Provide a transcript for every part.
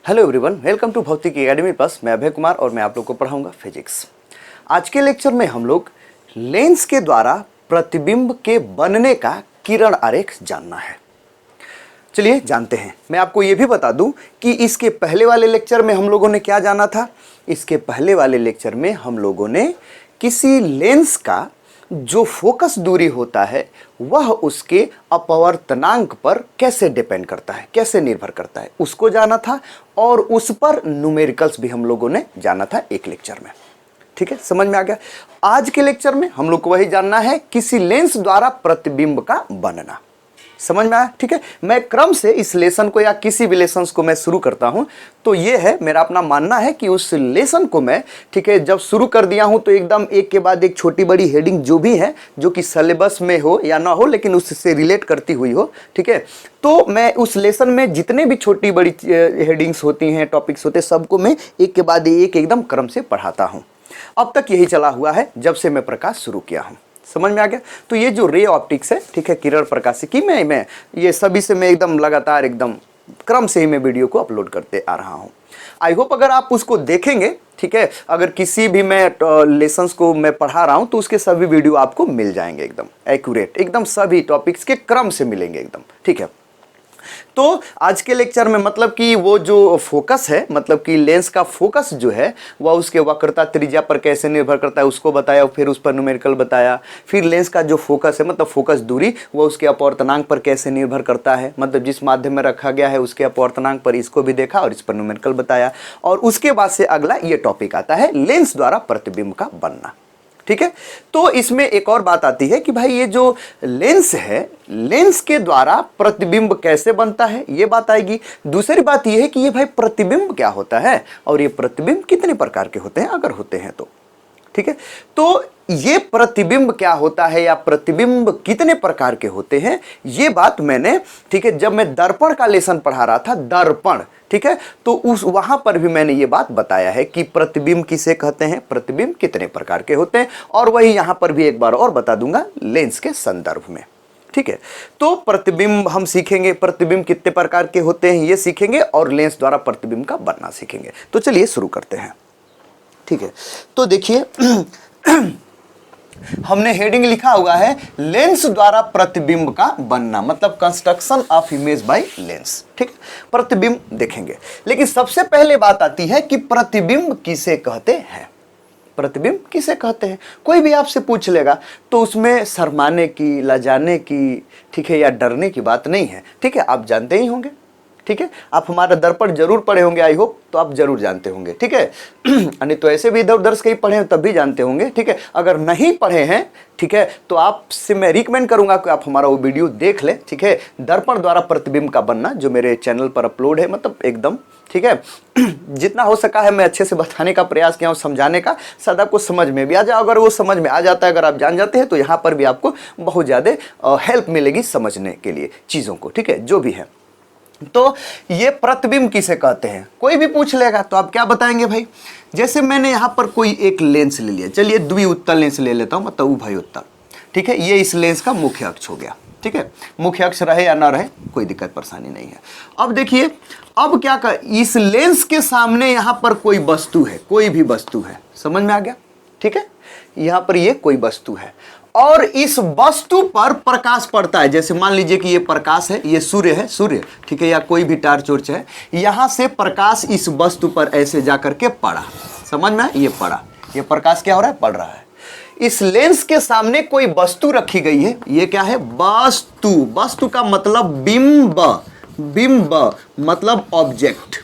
Hello everyone, welcome to भौतिक academy plus. मैं अभय कुमार और मैं आप लोग को पढ़ाऊंगा फिजिक्स। आज के लेक्चर में हम लोग लेंस के द्वारा प्रतिबिंब के बनने का किरण आरेख जानना है। चलिए जानते हैं। मैं आपको ये भी बता दूं कि इसके पहले वाले लेक्चर में हम लोगों ने क्या जाना था। इसके पहले वाले लेक्चर में हम लोगों ने किसी लेंस का जो फोकस दूरी होता है वह उसके अपवर्तनांक पर कैसे डिपेंड करता है, कैसे निर्भर करता है, उसको जाना था। और उस पर न्यूमेरिकल्स भी हम लोगों ने जाना था एक लेक्चर में। ठीक है, समझ में आ गया। आज के लेक्चर में हम लोग को वही जानना है, किसी लेंस द्वारा प्रतिबिंब का बनना। समझ में आया? ठीक है, मैं क्रम से इस लेसन को या किसी भी लेसन को मैं शुरू करता हूं तो ये है मेरा अपना मानना है कि उस लेसन को मैं, ठीक है, जब शुरू कर दिया हूं तो एकदम एक के बाद एक छोटी बड़ी हेडिंग जो भी है, जो कि सिलेबस में हो या ना हो लेकिन उससे रिलेट करती हुई हो, ठीक है, तो मैं उस लेसन में जितने भी छोटी बड़ी हेडिंग्स होती हैं, टॉपिक्स होते हैं, सबको मैं एक के बाद एक एकदम क्रम से पढ़ाता हूँ। अब तक यही चला हुआ है जब से मैं प्रकाश शुरू किया हूँ। समझ में आ गया? तो ये जो रे ऑप्टिक्स है, ठीक है, किरण प्रकाशिकी में मैं ये सभी से मैं एकदम लगातार एकदम क्रम से ही मैं वीडियो को अपलोड करते आ रहा हूँ। आई होप अगर आप उसको देखेंगे, ठीक है, अगर किसी भी मैं लेसन्स को मैं पढ़ा रहा हूँ तो उसके सभी वीडियो आपको मिल जाएंगे एकदम एक्यूरेट, एकदम सभी टॉपिक्स के क्रम से मिलेंगे एकदम। ठीक है, तो आज के लेक्चर में मतलब कि वो जो फोकस है, मतलब कि लेंस का फोकस जो है वह उसके वक्रता त्रिज्या पर कैसे निर्भर करता है उसको बताया, फिर उस पर न्यूमेरिकल बताया। फिर लेंस का जो फोकस है मतलब फोकस दूरी वह उसके अपवर्तनांक पर कैसे निर्भर करता है, मतलब जिस माध्यम में रखा गया है उसके अपवर्तनांक पर, इसको भी देखा और इस पर न्यूमेरिकल बताया। और उसके बाद से अगला ये टॉपिक आता है लेंस द्वारा प्रतिबिंब का बनना। ठीक है, तो इसमें एक और बात आती है कि भाई ये जो लेंस है, लेंस के द्वारा प्रतिबिंब कैसे बनता है, ये बात आएगी। दूसरी बात ये है कि ये भाई प्रतिबिंब क्या होता है और ये प्रतिबिंब कितने प्रकार के होते हैं अगर होते हैं तो। ठीक है, तो ये प्रतिबिंब क्या होता है या प्रतिबिंब कितने प्रकार के होते हैं, ये बात मैंने, ठीक है, जब मैं दर्पण का लेसन पढ़ा रहा था, दर्पण, ठीक है, तो उस वहां पर भी मैंने ये बात बताया है कि प्रतिबिंब किसे कहते हैं, प्रतिबिंब कितने प्रकार के होते हैं, और वही यहां पर भी एक बार और बता दूंगा लेंस के संदर्भ में। ठीक है, तो प्रतिबिंब हम सीखेंगे, प्रतिबिंब कितने प्रकार के होते हैं ये सीखेंगे और लेंस द्वारा प्रतिबिंब का बनना सीखेंगे। तो चलिए शुरू करते हैं। ठीक है, तो देखिए हमने हेडिंग लिखा हुआ है लेंस द्वारा प्रतिबिंब का बनना, मतलब construction of image by lens. ठीक, प्रतिबिंब देखेंगे, लेकिन सबसे पहले बात आती है कि प्रतिबिंब किसे कहते हैं। प्रतिबिंब किसे कहते हैं, कोई भी आपसे पूछ लेगा तो उसमें शर्माने की, लजाने की, ठीक है, या डरने की बात नहीं है। ठीक है, आप जानते ही होंगे। ठीक है, आप हमारा दर्पण जरूर पढ़े होंगे, आई होप, तो आप जरूर जानते होंगे। ठीक है, नहीं तो ऐसे भी इधर उधर से कहीं पढ़े हैं तब भी जानते होंगे। ठीक है, अगर नहीं पढ़े हैं, ठीक है, तो आपसे मैं रिकमेंड करूंगा कि आप हमारा वो वीडियो देख ले। ठीक है, दर्पण द्वारा प्रतिबिंब का बनना जो मेरे चैनल पर अपलोड है, मतलब एकदम, ठीक है, जितना हो सका है मैं अच्छे से बताने का प्रयास किया हूँ, समझाने का, शायद आपको समझ में भी आ जाए। अगर वो समझ में आ जाता है, अगर आप जान जाते हैं तो यहाँ पर भी आपको बहुत ज़्यादा हेल्प मिलेगी समझने के लिए चीज़ों को। ठीक है, जो भी है, तो ये प्रतिबिंब किसे कहते हैं कोई भी पूछ लेगा तो आप क्या बताएंगे भाई। जैसे मैंने यहाँ पर कोई एक लेंस ले लिया, चलिए द्विउत्तल लेंस ले लेता हूँ, मतलब उभयोत्तल। ठीक है, ये इस लेंस का मुख्य अक्ष हो गया। ठीक है, मुख्य अक्ष रहे या ना रहे कोई दिक्कत परेशानी नहीं है। अब देखिए, अब क्या कर, इस लेंस के सामने यहाँ पर कोई वस्तु है, कोई भी वस्तु है, समझ में आ गया। ठीक है, यहाँ पर ये कोई वस्तु है और इस वस्तु पर प्रकाश पड़ता है। जैसे मान लीजिए कि ये प्रकाश है, ये सूर्य है, सूर्य, ठीक है, या कोई भी टार्च उर्च है, यहां से प्रकाश इस वस्तु पर ऐसे जाकर के पड़ा, समझ में, ये पड़ा, ये प्रकाश क्या हो रहा है, पड़ रहा है। इस लेंस के सामने कोई वस्तु रखी गई है, ये क्या है, वस्तु। वस्तु का मतलब बिंब, बिंब मतलब ऑब्जेक्ट।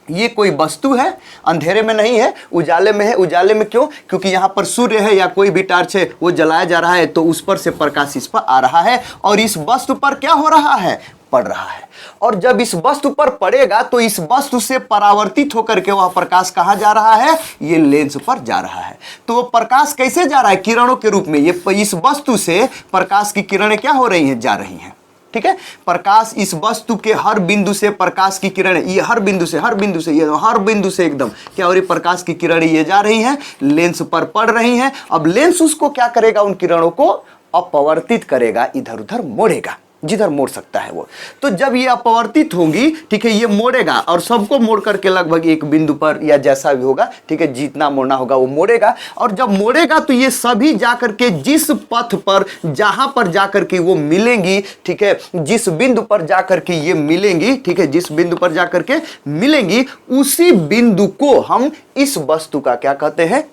ये कोई वस्तु है, अंधेरे में नहीं है, उजाले में है। उजाले में क्यों, क्योंकि यहाँ पर सूर्य है या कोई भी टार्च है वो जलाया जा रहा है, तो उस पर से प्रकाश इस पर आ रहा है और इस वस्तु पर क्या हो रहा है, पड़ रहा है। और जब इस वस्तु पर पड़ेगा तो इस वस्तु से परावर्तित होकर के वह प्रकाश कहाँ जा रहा है, ये लेंस पर जा रहा है। तो वो प्रकाश कैसे जा रहा है, किरणों के रूप में। ये इस वस्तु से प्रकाश की किरणें क्या हो रही हैं, जा रही हैं। ठीक है, प्रकाश इस वस्तु के हर बिंदु से प्रकाश की किरण, ये हर बिंदु से, हर बिंदु से, ये हर बिंदु से एकदम क्या हो रही, प्रकाश की किरणें ये जा रही हैं, लेंस पर पड़ रही हैं। अब लेंस उसको क्या करेगा, उन किरणों को अपवर्तित करेगा, इधर उधर मोड़ेगा। जिधर मोड़ सकता है वो। तो जब ये अपवर्तित होंगी, ठीक है, ये मोड़ेगा और सबको मोड़ करके लगभग एक बिंदु पर या जैसा भी होगा, ठीक है, जितना मोड़ना होगा वो मोड़ेगा। और जब मोड़ेगा तो ये सभी जाकर के जिस पथ पर, जहां पर जाकर के वो मिलेंगी, ठीक है, जिस बिंदु पर जाकर के ये मिलेंगी, ठीक है, जिस बिंदु पर जाकर के मिलेंगी, उसी बिंदु को हम इस वस्तु का क्या कहते हैं?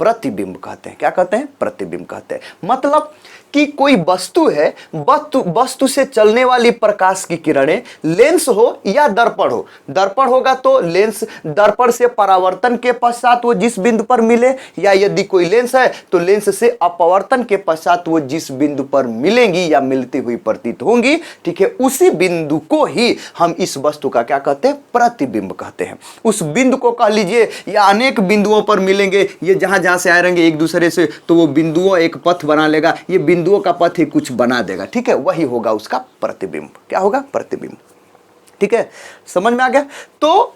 प्रतिबिंब कहते हैं। क्या कहते हैं? प्रतिबिंब कहते हैं। मतलब कि कोई वस्तु है, वस्तु से चलने वाली प्रकाश की किरणें लेंस हो या दर्पण हो। दर्पण होगा तो लेंस, दर्पण से परावर्तन के पश्चात वो जिस बिंदु पर मिले, या यदि कोई लेंस है तो लेंस से अपवर्तन के पश्चात वो जिस बिंदु पर मिलेंगी या मिलती हुई प्रतीत होंगी, ठीक है, उसी बिंदु को ही हम इस वस्तु का क्या कहते हैं? प्रतिबिंब कहते हैं। उस बिंदु को कह लीजिए, या अनेक बिंदुओं पर मिलेंगे, ये जहां जहां से आ रहेंगे एक दूसरे से, तो वो बिंदुओं एक पथ बना लेगा, ये बिंदुओं का पथ ही कुछ बना देगा, ठीक है, वही होगा उसका प्रतिबिंब। क्या होगा? प्रतिबिंब। ठीक है, समझ में आ गया? तो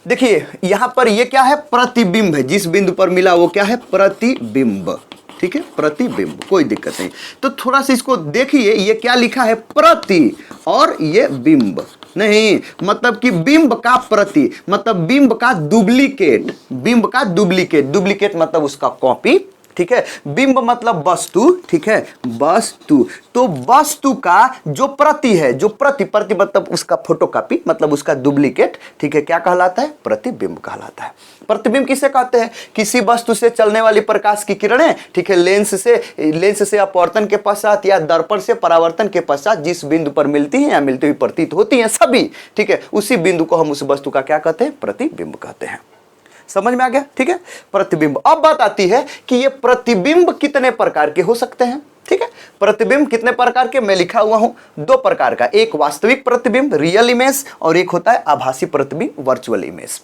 देखिए यहां पर ये क्या है? प्रतिबिंब है। जिस बिंदु पर मिला वो क्या है? प्रतिबिंब। ठीक है, प्रतिबिंब, कोई दिक्कत नहीं। तो थोड़ा सा इसको देखिए, ये क्या लिखा है? प्रति, और ये बिंब नहीं, मतलब कि बिंब का प्रति, मतलब बिंब का डुप्लीकेट। बिंब का डुप्लीकेट, डुप्लीकेट मतलब उसका कॉपी। ठीक है, बिंब मतलब वस्तु। ठीक है, वस्तु। तो वस्तु का जो प्रति है, जो प्रति मतलब उसका फोटोकॉपी, मतलब उसका डुप्लीकेट, ठीक है, क्या कहलाता है? प्रतिबिंब कहलाता है। प्रतिबिंब किसे कहते हैं? किसी वस्तु से चलने वाली प्रकाश की किरणें, ठीक है, लेंस से अपवर्तन के पश्चात या दर्पण से परावर्तन के पश्चात जिस बिंदु पर मिलती हैं या मिलती हुई प्रतीत होती हैं सभी, ठीक है, उसी बिंदु को हम उस वस्तु का क्या कहते हैं? प्रतिबिंब कहते हैं। समझ में आ गया? ठीक है, प्रतिबिंब। अब बात आती है कि ये प्रतिबिंब कितने प्रकार के हो सकते हैं। ठीक है, प्रतिबिंब कितने प्रकार के? मैं लिखा हुआ हूं 2 प्रकार का, एक वास्तविक प्रतिबिंब रियल इमेज, और एक होता है आभासी प्रतिबिंब वर्चुअल इमेज।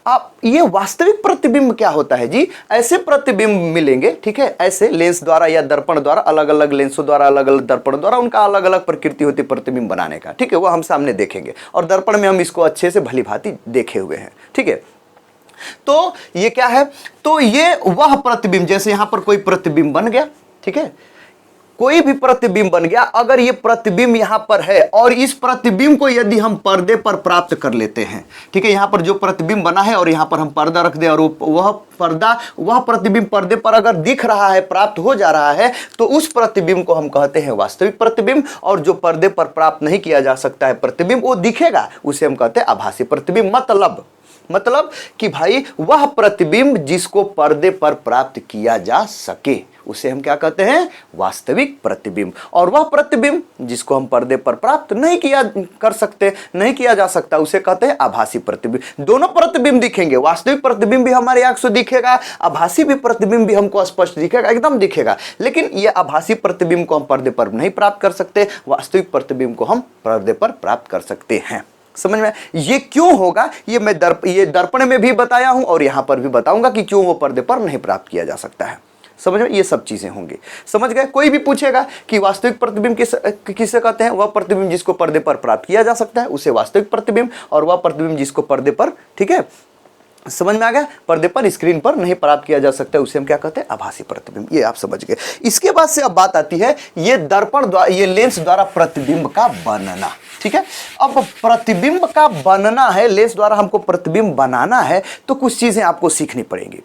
अब ये वास्तविक प्रतिबिंब क्या होता है जी? ऐसे प्रतिबिंब मिलेंगे, ठीक है, ऐसे लेंस द्वारा या दर्पण द्वारा, अलग अलग लेंसों द्वारा, अलग अलग दर्पण द्वारा, उनका अलग अलग प्रकृति होती है प्रतिबिंब बनाने का। ठीक है, वो हम सामने देखेंगे, और दर्पण में हम इसको अच्छे से भली भांति देखे हुए हैं। ठीक है, तो ये क्या है? तो ये वह प्रतिबिंब, जैसे यहां पर कोई प्रतिबिंब बन गया, ठीक है, कोई भी प्रतिबिंब बन गया, अगर ये प्रतिबिंब यहां पर है और इस प्रतिबिंब को यदि हम पर्दे पर प्राप्त कर लेते हैं, ठीक है, यहां पर जो प्रतिबिंब बना है और यहां पर हम पर्दा रख दें और वह पर्दा, वह प्रतिबिंब पर्दे पर अगर दिख रहा है, प्राप्त हो जा रहा है, तो उस प्रतिबिंब को हम कहते हैं वास्तविक प्रतिबिंब। और जो पर्दे पर प्राप्त नहीं किया जा सकता है प्रतिबिंब, वो दिखेगा, उसे हम कहते हैं आभासी प्रतिबिंब। मतलब कि भाई वह प्रतिबिंब जिसको पर्दे पर प्राप्त किया जा सके, उसे हम क्या कहते हैं? वास्तविक प्रतिबिंब। और वह प्रतिबिंब जिसको हम पर्दे पर प्राप्त नहीं किया जा सकता, उसे कहते हैं आभासी प्रतिबिंब। दोनों प्रतिबिंब दिखेंगे, वास्तविक प्रतिबिंब भी हमारी आंख से दिखेगा, आभासी भी प्रतिबिंब भी हमको स्पष्ट दिखेगा, एकदम दिखेगा। लेकिन यह आभासी प्रतिबिंब को हम पर्दे पर नहीं प्राप्त कर सकते, वास्तविक प्रतिबिंब को हम पर्दे पर प्राप्त कर सकते हैं। समझ में? ये क्यों होगा? ये मैं दर्पण में भी बताया हूं और यहां पर भी बताऊंगा कि क्यों वो पर्दे पर नहीं प्राप्त किया जा सकता है। समझ में? ये सब चीजें होंगी। समझ गए? कोई भी पूछेगा कि वास्तविक प्रतिबिंब किसे कहते हैं? वह प्रतिबिंब जिसको पर्दे पर प्राप्त किया जा सकता है उसे वास्तविक प्रतिबिंब, और वह प्रतिबिंब जिसको पर्दे पर, ठीक है, समझ में आ गया, पर्दे पर, स्क्रीन पर नहीं प्राप्त किया जा सकता है, उसे हम क्या कहते हैं? आभासी प्रतिबिंब। ये आप समझ गए। इसके बाद से अब बात आती है ये दर्पण द्वारा, ये लेंस द्वारा प्रतिबिंब का बनना। ठीक है, अब प्रतिबिंब का बनना है, लेंस द्वारा हमको प्रतिबिंब बनाना है, तो कुछ चीजें आपको सीखनी पड़ेंगी।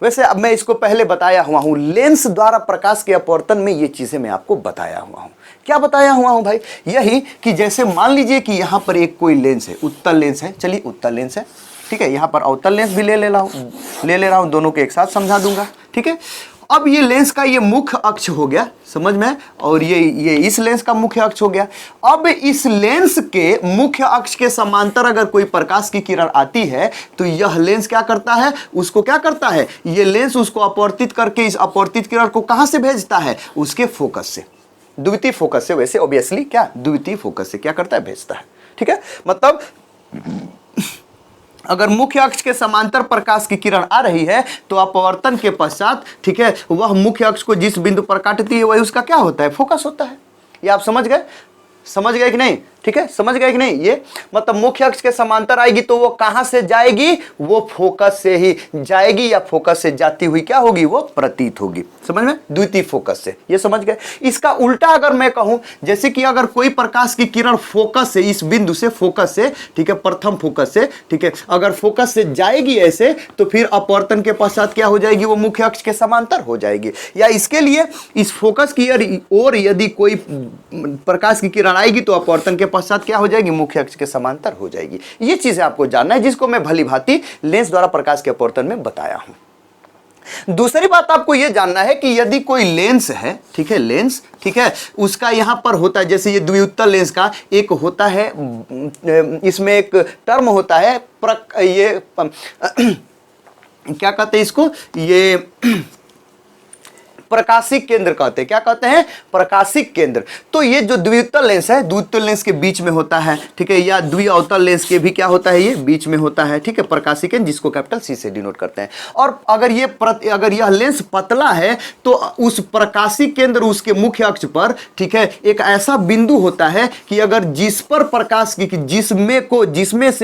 वैसे अब मैं इसको पहले बताया हुआ हूं, लेंस द्वारा प्रकाश के अपवर्तन में ये चीजें मैं आपको बताया हुआ हूं। क्या बताया हुआ हूं भाई? यही कि जैसे मान लीजिए कि यहां पर एक कोई लेंस है, उत्तल लेंस है, चलिए उत्तल लेंस है, ठीक है, यहां पर अवतल लेंस भी ले ले रहा हूं, दोनों को एक साथ समझा दूंगा। ठीक है, अब ये लेंस का ये मुख्य अक्ष हो गया, समझ में, और ये इस लेंस का मुख्य अक्ष हो गया। अब इस लेंस के मुख्य अक्ष के समांतर अगर कोई प्रकाश की किरण आती है तो यह लेंस क्या करता है? उसको क्या करता है? ये लेंस उसको अपवर्तित करके इस अपवर्तित किरण को कहां से भेजता है? उसके फोकस से, द्वितीय फोकस से। वैसे ऑब्वियसली क्या, द्वितीय फोकस से क्या करता है? भेजता है। ठीक है, मतलब अगर मुख्य अक्ष के समांतर प्रकाश की किरण आ रही है तो अपवर्तन के पश्चात, ठीक है, वह मुख्य अक्ष को जिस बिंदु पर काटती है वही उसका क्या होता है? फोकस होता है। ये आप समझ गए? समझ गए कि नहीं? ठीक है, समझ गए कि नहीं? ये मतलब मुख्य अक्ष के समांतर आएगी तो वो कहां से जाएगी? वो फोकस से ही जाएगी, या फोकस से जाती हुई क्या होगी? वो प्रतीत होगी। समझ में? द्वितीय फोकस से, ये समझ गए। इसका उल्टा अगर मैं कहूं, जैसे कि अगर कोई प्रकाश की किरण फोकस से, इस बिंदु से, फोकस से, ठीक है, प्रथम फोकस से, ठीक है, अगर फोकस से जाएगी ऐसे, तो फिर अपवर्तन के पश्चात क्या हो जाएगी? वो मुख्य अक्ष के समांतर हो जाएगी। या इसके लिए इस फोकस की ओर यदि कोई प्रकाश की किरण आएगी तो अपवर्तन के पश्चात क्या हो जाएगी? मुख्य अक्ष के समांतर हो जाएगी। ये चीजें आपको जानना है, जिसको मैं भली भांति लेंस द्वारा प्रकाश के अपवर्तन में बताया हूं। दूसरी बात आपको यह जानना है कि यदि कोई लेंस है, ठीक है, लेंस, ठीक है, उसका यहां पर होता है, जैसे ये द्विउत्तल लेंस का एक होता है, इसमें एक टर्म होता है, ये क्या कहते हैं इसको? ये प्रकाशिक केंद्र कहते हैं। क्या कहते हैं? प्रकाशिक केंद्र। तो ये जो द्विउत्तल लेंस है, द्विउत्तल लेंस के बीच में होता है, ठीक है, या द्विअवतल लेंस के भी क्या होता है? ये बीच में होता है, ठीक है, प्रकाशिक केंद्र, जिसको कैपिटल सी से डिनोट करते हैं। और अगर यह लेंस पतला है तो उस प्रकाशिक केंद्र, उसके मुख्य अक्ष पर, ठीक है, एक ऐसा बिंदु होता है कि अगर जिस पर प्रकाश की,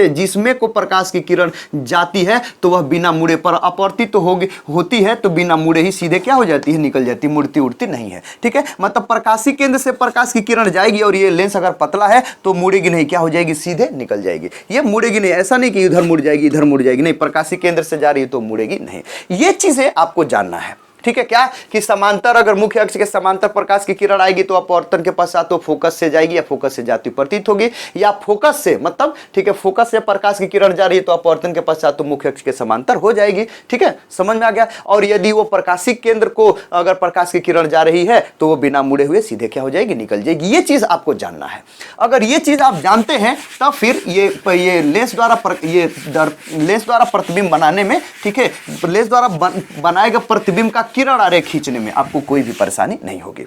जिसमें को प्रकाश की किरण जाती है तो वह बिना मुड़े पर अपवर्तित तो होती है, तो बिना मुड़े ही सीधे क्या हो जाती है? निकल जाती, मुड़ती उड़ती नहीं है। ठीक है, मतलब प्रकाशिक केंद्र से प्रकाश की किरण जाएगी और ये लेंस अगर पतला है तो मुड़ेगी नहीं, क्या हो जाएगी? सीधे निकल जाएगी। ये मुड़ेगी नहीं, ऐसा नहीं कि इधर मुड़ जाएगी, इधर मुड़ जाएगी, नहीं, प्रकाशिक केंद्र से जा रही है तो मुड़ेगी नहीं। ये चीजें आपको जानना है। ठीक है, क्या कि समांतर, अगर मुख्य अक्ष के समांतर प्रकाश की किरण आएगी तो अपवर्तन के पश्चात तो फोकस से जाएगी, या फोकस से जाती प्रतीत होगी, या फोकस से, मतलब ठीक है, फोकस से प्रकाश की किरण जा रही है तो अपवर्तन के पश्चात तो मुख्य अक्ष के समांतर हो जाएगी। ठीक है, समझ में आ गया? और यदि वो प्रकाशिक केंद्र को अगर प्रकाश की किरण जा रही है तो वो बिना मुड़े हुए सीधे क्या हो जाएगी? निकल जाएगी। ये चीज आपको जानना है। अगर ये चीज आप जानते हैं तब फिर ये लेंस द्वारा प्रतिबिंब बनाने में, ठीक है, लेंस द्वारा बनाए गए प्रतिबिंब का किरण आरेख खींचने में आपको कोई भी परेशानी नहीं होगी।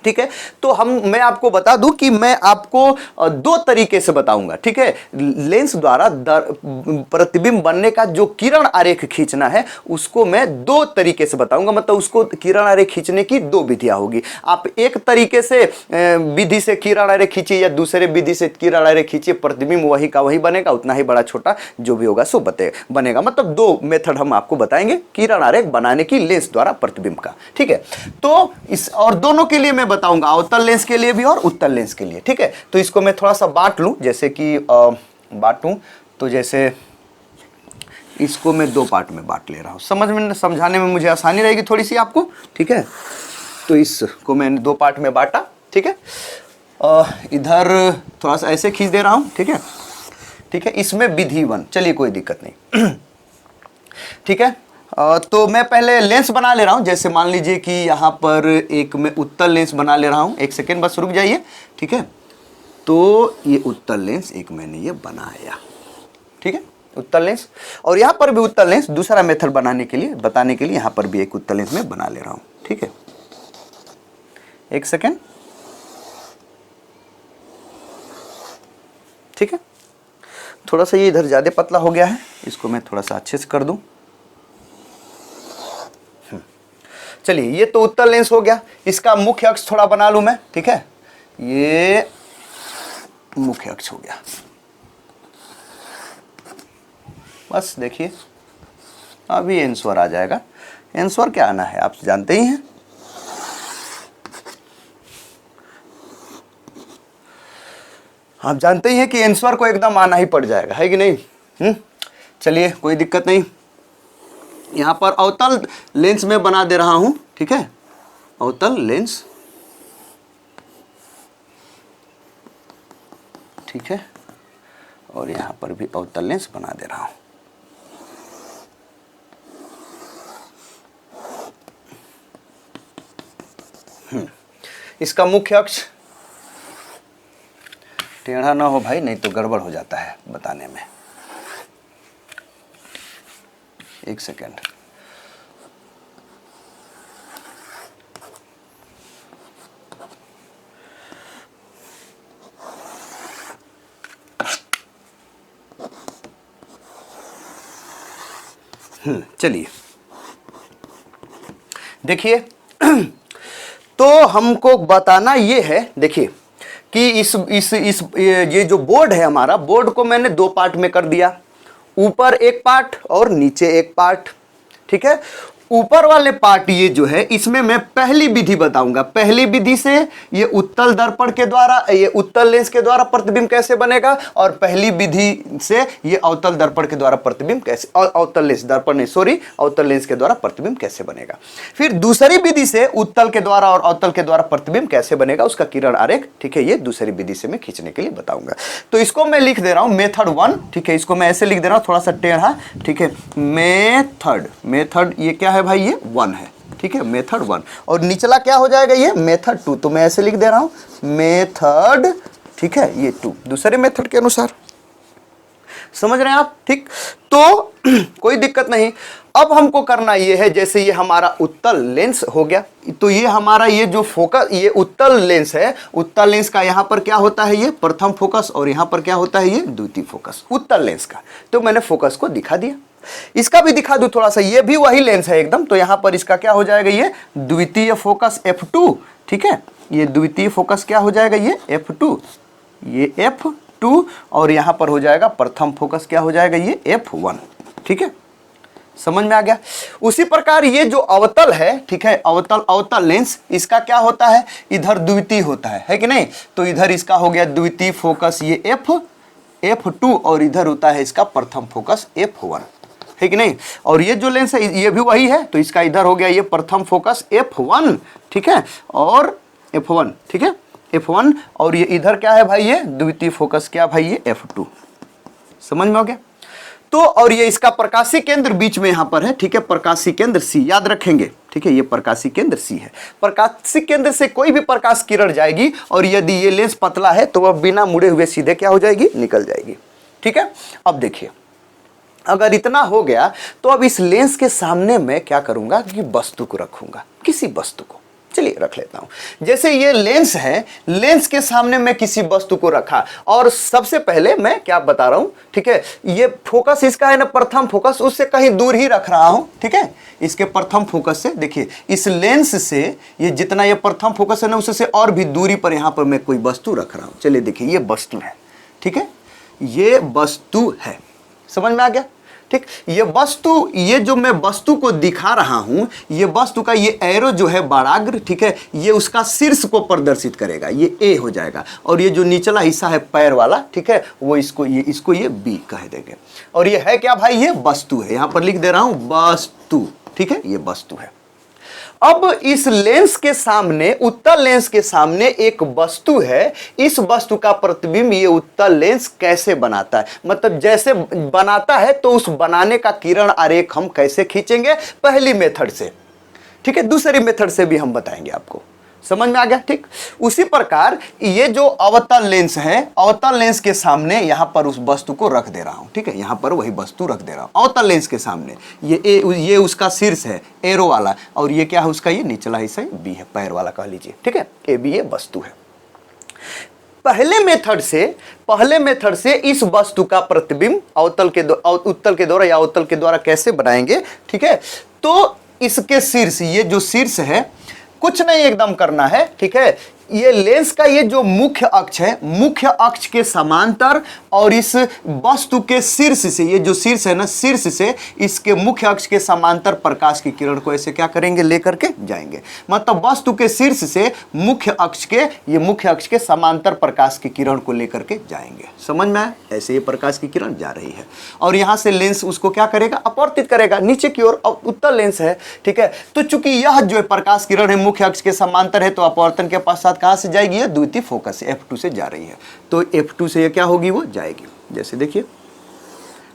ठीक है, तो मैं आपको बता दूं कि मैं आपको दो तरीके से बताऊंगा। ठीक है, लेंस द्वारा प्रतिबिंब बनने का जो किरण आरेख खींचना है उसको मैं दो तरीके से बताऊंगा, मतलब उसको किरण आरेख खींचने की दो विधियां होगी। आप एक तरीके से विधि से किरण आरेख खींचिए या दूसरे विधि से किरण आरेख खींचिए, प्रतिबिंब वही का वही बनेगा, उतना ही बड़ा छोटा जो भी होगा सो बनेगा। मतलब दो मेथड हम आपको बताएंगे किरण आरेख बनाने की लेंस द्वारा प्रतिबिंब का। ठीक है, तो इस और दोनों के लिए मैं बताऊंगा, अवतल लेंस के लिए भी और उत्तल लेंस के लिए। ठीक है, तो इसको मैं थोड़ा सा बांट लूं, जैसे कि बांटूं तो जैसे इसको मैं दो पार्ट में बांट ले रहा हूं, समझाने में मुझे आसानी रहेगी थोड़ी सी आपको। ठीक है, तो इसको मैंने दो पार्ट में बांटा। ठीक है, इधर थोड़ा सा ऐसे खींच दे रहा हूं। ठीक है, ठीक है, इसमें विधि 1, चलिए कोई दिक्कत नहीं। ठीक है, तो मैं पहले लेंस बना ले रहा हूं, जैसे मान लीजिए कि यहां पर एक मैं उत्तल लेंस बना ले रहा हूं। एक सेकेंड बस रुक जाइए। ठीक है, तो ये उत्तल लेंस एक मैंने ये बनाया। ठीक है, उत्तल लेंस, और यहां पर भी उत्तल लेंस, दूसरा मेथड बताने के लिए यहां पर भी एक उत्तल लेंस में बना ले रहा हूं। ठीक है, एक सेकेंड। ठीक है, थोड़ा सा ये इधर ज्यादा पतला हो गया है, इसको मैं थोड़ा सा अच्छे से कर दूं। चलिए, ये तो उत्तल लेंस हो गया। इसका मुख्य अक्ष थोड़ा बना लूं मैं। ठीक है, ये मुख्य अक्ष हो गया। बस देखिए, अभी एंसवर आ जाएगा। एंसवर क्या आना है आप जानते ही हैं। आप जानते ही हैं कि एंसवर को एकदम आना ही पड़ जाएगा, है कि नहीं? चलिए, कोई दिक्कत नहीं। यहां पर अवतल लेंस में बना दे रहा हूं। ठीक है, अवतल लेंस। ठीक है, और यहां पर भी अवतल लेंस बना दे रहा हूं। इसका मुख्य अक्ष टेढ़ा ना हो भाई, नहीं तो गड़बड़ हो जाता है बताने में। एक सेकेंड। चलिए, देखिए, तो हमको बताना ये है, देखिए कि इस ये जो बोर्ड है हमारा, बोर्ड को मैंने दो पार्ट में कर दिया, ऊपर एक पार्ट और नीचे एक पार्ट। ठीक है, ऊपर वाले पार्ट ये जो है, इसमें मैं पहली विधि बताऊंगा। पहली विधि से ये उत्तल दर्पण के द्वारा, ये उत्तल लेंस के द्वारा प्रतिबिंब कैसे बनेगा, और पहली विधि से ये अवतल दर्पण के द्वारा प्रतिबिंब कैसे, अवतल लेंस, दर्पण नहीं सॉरी, अवतल लेंस के द्वारा प्रतिबिंब कैसे बनेगा। फिर दूसरी विधि से उत्तल के द्वारा और अवतल के द्वारा प्रतिबिंब कैसे बनेगा, उसका किरण आरेख। ठीक है, ये दूसरी विधि से मैं खींचने के लिए बताऊंगा। तो इसको मैं लिख दे रहा हूं मेथड 1। ठीक है, इसको मैं ऐसे लिख दे रहा हूं, थोड़ा सा टेढ़ा। ठीक है, मेथड ये क्या है भाई, ये 1 है। ठीक है, मेथड 1, और निचला क्या हो जाएगा, ये मेथड 2। तो मैं ऐसे लिख दे रहा हूं मेथड, ठीक है, ये 2, दूसरे मेथड के अनुसार। समझ रहे हैं आप? ठीक, तो कोई दिक्कत नहीं। अब हमको करना ये है, जैसे ये हमारा उत्तल लेंस हो गया, तो ये हमारा ये जो फोकस, ये उत्तल लेंस है, उत्तल लेंस का यहां पर क्या होता है, ये प्रथम फोकस, और यहां पर क्या होता है, ये द्वितीय फोकस उत्तल लेंस का। तो मैंने फोकस को दिखा दिया, इसका भी दिखा दूं थोड़ा सा, ये भी वही लेंस है एकदम। तो यहां पर इसका क्या हो जाएगा, ये द्वितीय फोकस f2। ठीक है, ये द्वितीय फोकस क्या हो जाएगा, ये f2, ये f2, और यहां पर हो जाएगा प्रथम फोकस क्या हो जाएगा, ये f1। ठीक है, समझ में आ गया। उसी प्रकार ये जो अवतल है, ठीक है, अवतल लेंस, इसका क्या होता है, इधर द्वितीय होता है कि नहीं। तो इधर इसका हो गया द्वितीय फोकस, ये f2, और इधर होता है इसका प्रथम फोकस f1, है कि नहीं। और ये जो लेंस है ये भी वही है, तो इसका इधर हो गया ये प्रथम फोकस f1। ठीक है, और f1, ठीक है, f1, और ये इधर क्या है भाई, ये द्वितीय फोकस क्या भाई, ये f2। समझ में हो गया। तो और ये इसका प्रकाशी केंद्र बीच में यहां पर है। ठीक है, प्रकाशी केंद्र C, याद रखेंगे। ठीक है, ये प्रकाशी केंद्र C है। प्रकाशी केंद्र से कोई भी प्रकाश किरण जाएगी, और यदि ये लेंस पतला है तो वह बिना मुड़े हुए सीधे क्या हो जाएगी, निकल जाएगी। ठीक है, अब देखिए, अगर इतना हो गया तो अब इस लेंस के सामने मैं क्या करूंगा कि वस्तु को रखूंगा, किसी वस्तु को। चलिए रख लेता हूं। जैसे ये लेंस है, लेंस के सामने मैं किसी वस्तु को रखा, और सबसे पहले मैं क्या बता रहा हूं, ठीक है, ये फोकस इसका है ना प्रथम फोकस, उससे कहीं दूर ही रख रहा हूं। ठीक है, इसके प्रथम फोकस से, देखिए इस लेंस से ये जितना ये प्रथम फोकस है ना, उससे और भी दूरी पर यहां पर मैं कोई वस्तु रख रहा हूं। चलिए देखिए, ये वस्तु है। ठीक है, ये वस्तु है, समझ में आ गया। ठीक, ये वस्तु, ये जो मैं वस्तु को दिखा रहा हूं, ये वस्तु का ये एरो जो है बाड़ाग्र, ठीक है, ये उसका शीर्ष को प्रदर्शित करेगा, ये ए हो जाएगा। और ये जो निचला हिस्सा है पैर वाला, ठीक है, वो इसको ये बी कह देंगे। और ये है क्या भाई, ये वस्तु है। यहां पर लिख दे रहा हूं वस्तु। ठीक है, ये वस्तु है। अब इस लेंस के सामने, उत्तल लेंस के सामने एक वस्तु है। इस वस्तु का प्रतिबिंब ये उत्तल लेंस कैसे बनाता है, मतलब जैसे बनाता है, तो उस बनाने का किरण आरेख हम कैसे खींचेंगे, पहली मेथड से। ठीक है, दूसरी मेथड से भी हम बताएंगे आपको। समझ में आ गया। ठीक, उसी प्रकार ये जो अवतल लेंस है, अवतल लेंस के सामने यहां पर उस वस्तु को रख दे रहा हूं। ठीक है, यहां पर वही वस्तु रख दे रहा हूं अवतल लेंस के सामने। ये उसका शीर्ष है एरो वाला, और ये क्या है उसका, ये निचला हिस्सा बी है, पैर वाला कह लीजिए। ठीक है, ए बी ये वस्तु है। पहले मेथड से इस वस्तु का प्रतिबिंब उत्तल के द्वारा या अवतल के द्वारा कैसे बनाएंगे। ठीक है, तो इसके शीर्ष, ये जो शीर्ष है, कुछ नहीं एकदम करना है। ठीक है, ये लेंस का ये जो मुख्य अक्ष है, मुख्य अक्ष के समांतर, और इस वस्तु के शीर्ष से, ये जो शीर्ष है ना, शीर्ष से इसके मुख्य अक्ष के समांतर प्रकाश की किरण को ऐसे क्या करेंगे, लेकर के जाएंगे। मतलब वस्तु के शीर्ष से मुख्य अक्ष के, ये मुख्य अक्ष के समांतर प्रकाश की किरण को लेकर के जाएंगे। समझ में आया, ऐसे ये प्रकाश की किरण जा रही है, और यहां से लेंस उसको क्या करेगा, अपवर्तित करेगा नीचे की ओर। उत्तल लेंस है। ठीक है, तो चूंकि यह जो प्रकाश किरण है मुख्य अक्ष के समांतर है, तो अपवर्तन के पश्चात कहां से जाएगी, ये द्वितीय फोकस से f2 से जा रही है। तो f2 से ये क्या होगी, वो जाएगी। जैसे देखिए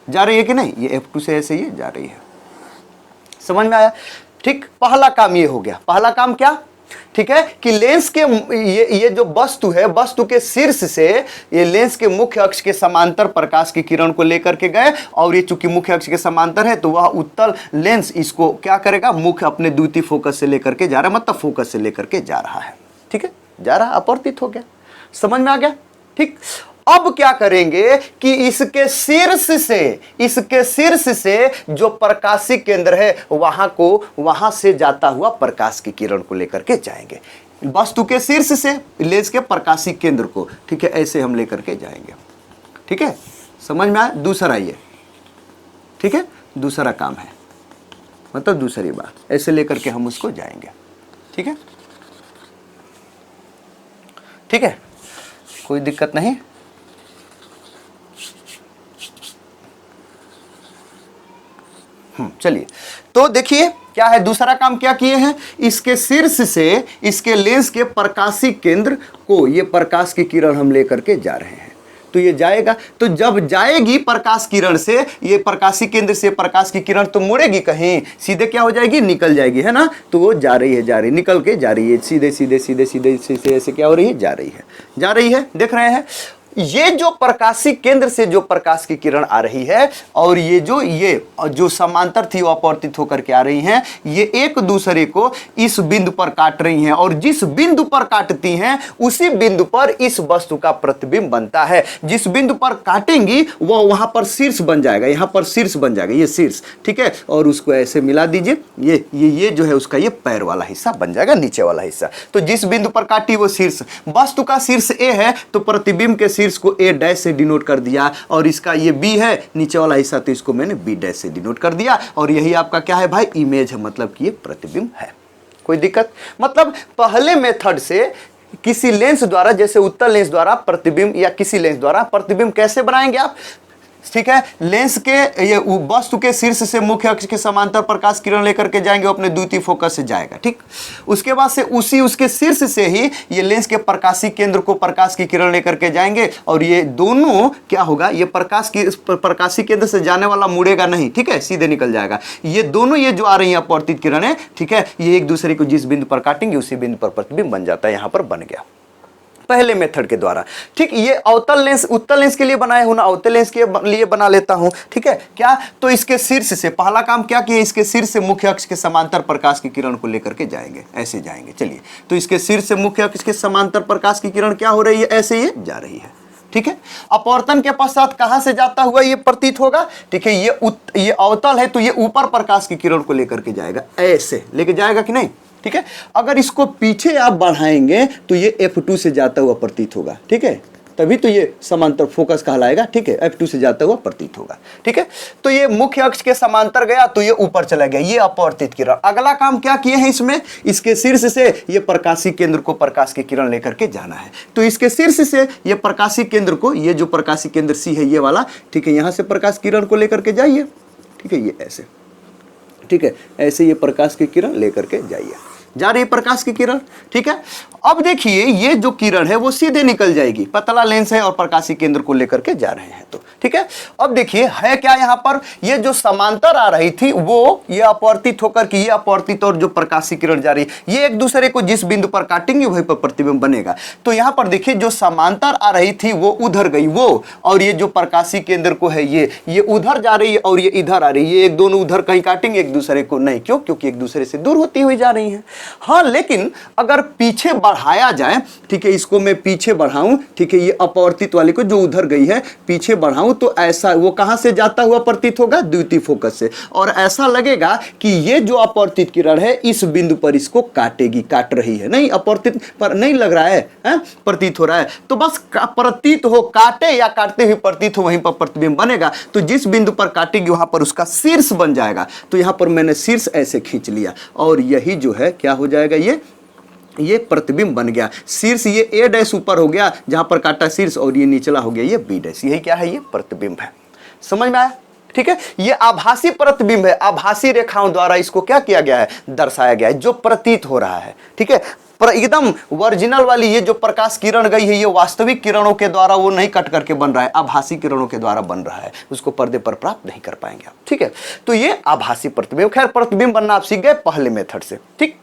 जा रही है कि नहीं, ये f2 से ऐसे ये जा रही है। समझ में आया। ठीक, पहला काम ये हो गया। पहला काम क्या, ठीक है, कि लेंस के ये जो वस्तु है, वस्तु के शीर्ष से ये लेंस के मुख्य अक्ष के समांतर प्रकाश की किरण को लेकर के गए, और ये चूंकि मुख्य अक्ष के समांतर है, तो वह उत्तल लेंस इसको क्या करेगा, मुख्य अपने द्वितीय फोकस से लेकर के जा रहा है, मतलब फोकस से लेकर के जा रहा है। ठीक है, जा रहा, अपवर्तित हो गया। समझ में आ गया। ठीक, अब क्या करेंगे कि इसके शीर्ष से जो प्रकाशी केंद्र है, वहां से जाता हुआ प्रकाश की किरण को लेकर के जाएंगे। वस्तु के शीर्ष से लेंस के प्रकाशी केंद्र को, ठीक है, ऐसे हम लेकर के जाएंगे। ठीक है, समझ में आया? दूसरा ये, ठीक है, दूसरा काम है, मतलब दूसरी बात, ऐसे लेकर के हम उसको जाएंगे। ठीक है, ठीक है, कोई दिक्कत नहीं। चलिए, तो देखिए क्या है दूसरा काम, क्या किए हैं, इसके शीर्ष से इसके लेंस के प्रकाशी केंद्र को ये प्रकाश की किरण हम लेकर के जा रहे हैं। तो ये जाएगा, तो जब जाएगी प्रकाश किरण से, ये प्रकाशी केंद्र से प्रकाश की किरण तो मुड़ेगी कहीं, सीधे क्या हो जाएगी, निकल जाएगी, है ना। तो वो जा रही है, जा रही है, निकल के जा रही है, सीधे सीधे सीधे सीधे सीधे ऐसे क्या हो रही है, जा रही है, जा रही है, देख रहे हैं। ये जो प्रकाशी केंद्र से जो प्रकाश की किरण आ रही है और ये जो समांतर थी वो अपवर्तित होकर के आ रही हैं, ये एक दूसरे को इस बिंदु पर काट रही हैं और जिस बिंदु पर काटती हैं उसी बिंदु पर इस वस्तु का प्रतिबिंब बनता है। जिस बिंदु पर काटेंगी वो वहां पर शीर्ष बन जाएगा, यहां पर शीर्ष बन जाएगा, ये शीर्ष, ठीक है, और उसको ऐसे मिला दीजिए, ये जो है उसका ये पैर वाला हिस्सा बन जाएगा, नीचे वाला हिस्सा। तो जिस बिंदु पर काटी वो शीर्ष, वस्तु का शीर्ष ए है तो प्रतिबिंब के शीर्ष को ए डैश से डिनोट कर दिया, और इसका ये बी है नीचे वाला हिस्सा, तो इसको मैंने बी डैश से डिनोट कर दिया, और यही आपका क्या है भाई, इमेज है, मतलब कि ये प्रतिबिंब है। कोई दिक्कत? मतलब पहले मेथड से किसी लेंस द्वारा, जैसे उत्तल लेंस द्वारा प्रतिबिंब या किसी लेंस द्वारा प्रतिबिंब कैसे बनाएंगे आप, ठीक है, लेंस के ये वस्तु के शीर्ष से मुख्य अक्ष के समांतर प्रकाश किरण लेकर के जाएंगे, अपने द्वितीय फोकस से जाएगा, ठीक। उसके बाद से उसके शीर्ष से ही ये लेंस के प्रकाशी केंद्र को प्रकाश की किरण लेकर के जाएंगे, और ये दोनों क्या होगा, ये प्रकाशी केंद्र से जाने वाला मुड़ेगा नहीं, ठीक है, सीधे निकल जाएगा। ये दोनों ये जो आ रही है अपवर्तित किरणें, ठीक है, ये एक दूसरे को जिस बिंदु पर काटेंगे उसी बिंदु पर प्रतिबिंब बन जाता है, यहां पर बन गया पहले मेथड के द्वारा, ठीक। ये अवतल लेंस, उत्तल लेंस के लिए बनाए हो ना, अवतल लेंस के लिए बना लेता हूं, ठीक है। क्या, तो इसके शीर्ष से पहला काम क्या किया, इसके शीर्ष से मुख्य अक्ष के समांतर प्रकाश की किरण को लेकर के जाएंगे, ऐसे जाएंगे। चलिए, तो इसके शीर्ष से मुख्य अक्ष के समांतर प्रकाश की किरण क्या हो रही है, ऐसे ये जा रही है, ठीक है। अपवर्तन के पश्चात कहां से जाता हुआ ये प्रतीत होगा, ठीक है, ये अवतल है तो ये ऊपर प्रकाश की किरण को लेकर के जाएगा, ऐसे लेके जाएगा कि नहीं, ठीक है। अगर इसको पीछे आप बढ़ाएंगे तो ये F2 से जाता हुआ प्रतीत होगा, ठीक है, तभी तो ये समांतर फोकस कहलाएगा, ठीक है, F2 से जाता हुआ प्रतीत होगा, ठीक है। तो ये मुख्य अक्ष के समांतर गया तो ये ऊपर चला गया, ये अपवर्तित किरण। अगला काम क्या किए हैं इसमें, इसके शीर्ष से ये प्रकाशी केंद्र को प्रकाश की किरण लेकर के जाना है, तो इसके शीर्ष से ये प्रकाशी केंद्र को, ये जो प्रकाशी केंद्र C है ये वाला, ठीक है, यहां से प्रकाश किरण को लेकर के जाइए, ठीक है, ये ऐसे, ठीक है, ऐसे ये प्रकाश की किरण लेकर के जाइए, जा रही है प्रकाश की किरण, ठीक है। अब देखिए ये जो किरण है वो सीधे निकल जाएगी, पतला लेंस है और प्रकाशी केंद्र को लेकर के जा रहे हैं, तो ठीक है। अब देखिए है क्या यहाँ पर, ये जो समांतर आ रही थी वो ये अपवर्तित होकर के, ये अपवर्तित और जो प्रकाशी किरण जा रही है ये एक दूसरे को जिस बिंदु पर काटेंगे वहीं पर प्रतिबिंब बनेगा। तो यहाँ पर देखिए जो समांतर आ रही थी वो उधर गई वो, और ये जो प्रकाशी केंद्र को है ये उधर जा रही है और ये इधर आ रही है, ये एक दोनों उधर कहीं काटेंगे एक दूसरे को नहीं, क्यों, क्योंकि एक दूसरे से दूर होती हुई जा रही है। हाँ, लेकिन अगर पीछे बढ़ाया जाए, ठीक है, इसको मैं पीछे बढ़ाऊं, ठीक है, ये अपवर्तित वाले को जो उधर गई है पीछे बढ़ाऊं तो ऐसा वो कहां से जाता हुआ प्रतीत होगा, द्वितीय फोकस से, और ऐसा लगेगा कि ये जो अपवर्तित किरण है इस बिंदु पर इसको काटेगी, काट रही है, नहीं अपवर्तित पर नहीं लग रहा है, प्रतीत हो रहा है, तो बस प्रतीत हो, काटे या काटते हुए प्रतीत हो, वहीं पर प्रतिबिंब बनेगा। तो जिस बिंदु पर काटेगी वहां पर उसका शीर्ष बन जाएगा, तो यहां पर मैंने शीर्ष ऐसे खींच लिया और यही जो है क्या हो जाएगा, ये प्रतिबिंब बन गया। शीर्ष ये ए डैश ऊपर हो गया जहां पर काटा शीर्ष, और ये निचला हो गया ये बी डैश, यही क्या है, ये प्रतिबिंब है। समझ में आया, ठीक है। ये आभासी प्रतिबिंब है, आभासी रेखाओं द्वारा इसको क्या किया गया है, दर्शाया गया है, जो प्रतीत हो रहा है, ठीक है। पर एकदम ओरिजिनल वाली ये जो प्रकाश किरण गई है ये वास्तविक किरणों के द्वारा वो नहीं कट करके बन रहा है, आभासी किरणों के द्वारा बन रहा है, उसको पर्दे पर प्राप्त नहीं कर पाएंगे आप, ठीक है। तो ये आभासी प्रतिबिंब, खैर प्रतिबिंब बनना आप सीख गए पहले मेथड से, ठीक।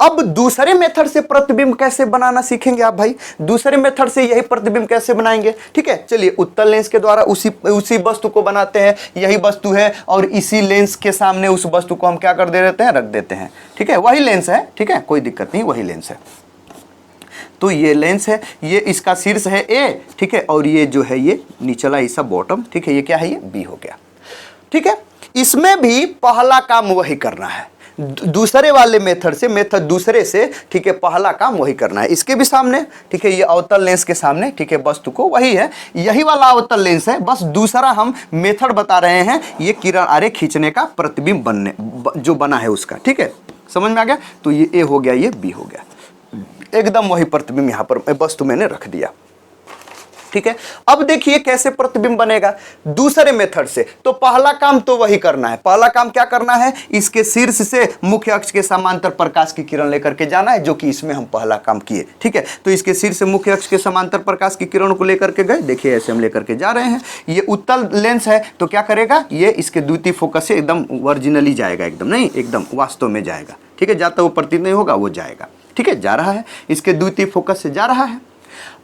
अब दूसरे मेथड से प्रतिबिंब कैसे बनाना सीखेंगे आप भाई, दूसरे मेथड से यही प्रतिबिंब कैसे बनाएंगे, ठीक है। चलिए उत्तल लेंस के द्वारा उसी वस्तु को बनाते हैं, यही वस्तु है और इसी लेंस के सामने उस वस्तु को हम क्या कर दे देते हैं, रख देते हैं, ठीक है, वही लेंस है, ठीक है, कोई दिक्कत नहीं, वही लेंस है। तो ये लेंस है, ये इसका शीर्ष है ए, ठीक है, और ये जो है ये निचला हिस्सा बॉटम, ठीक है, ये क्या है, ये बी हो गया, ठीक है। इसमें भी पहला काम वही करना है, दूसरे वाले मेथड से, मेथड दूसरे से, ठीक है, पहला काम वही करना है। इसके भी सामने, ठीक है, ये अवतल लेंस के सामने, ठीक है, वस्तु को वही है, यही वाला अवतल लेंस है, बस दूसरा हम मेथड बता रहे हैं, ये किरण आरेख खींचने का, प्रतिबिंब बनने जो बना है उसका, ठीक है, समझ में आ गया। तो ये ए हो गया, ये बी हो गया, एकदम वही प्रतिबिंब यहां पर वस्तु मैंने रख दिया, ठीक है। अब देखिए कैसे प्रतिबिंब बनेगा दूसरे मेथड से। तो पहला काम तो वही करना है, पहला काम क्या करना है, इसके शीर्ष से मुख्य अक्ष के समांतर प्रकाश की किरण लेकर के जाना है, जो कि इसमें हम पहला काम किए, ठीक है। तो इसके शीर्ष से मुख्य अक्ष के समांतर प्रकाश की किरण को लेकर के गए, देखिए ऐसे हम लेकर के जा रहे हैं। ये उत्तल लेंस है तो क्या करेगा, ये इसके द्वितीय फोकस से एकदम ओरिजिनली जाएगा, एकदम नहीं, एकदम वास्तव में जाएगा, ठीक है, जाता वो प्रतीत नहीं होगा, वो जाएगा, ठीक है, जा रहा है, इसके द्वितीय फोकस से जा रहा है।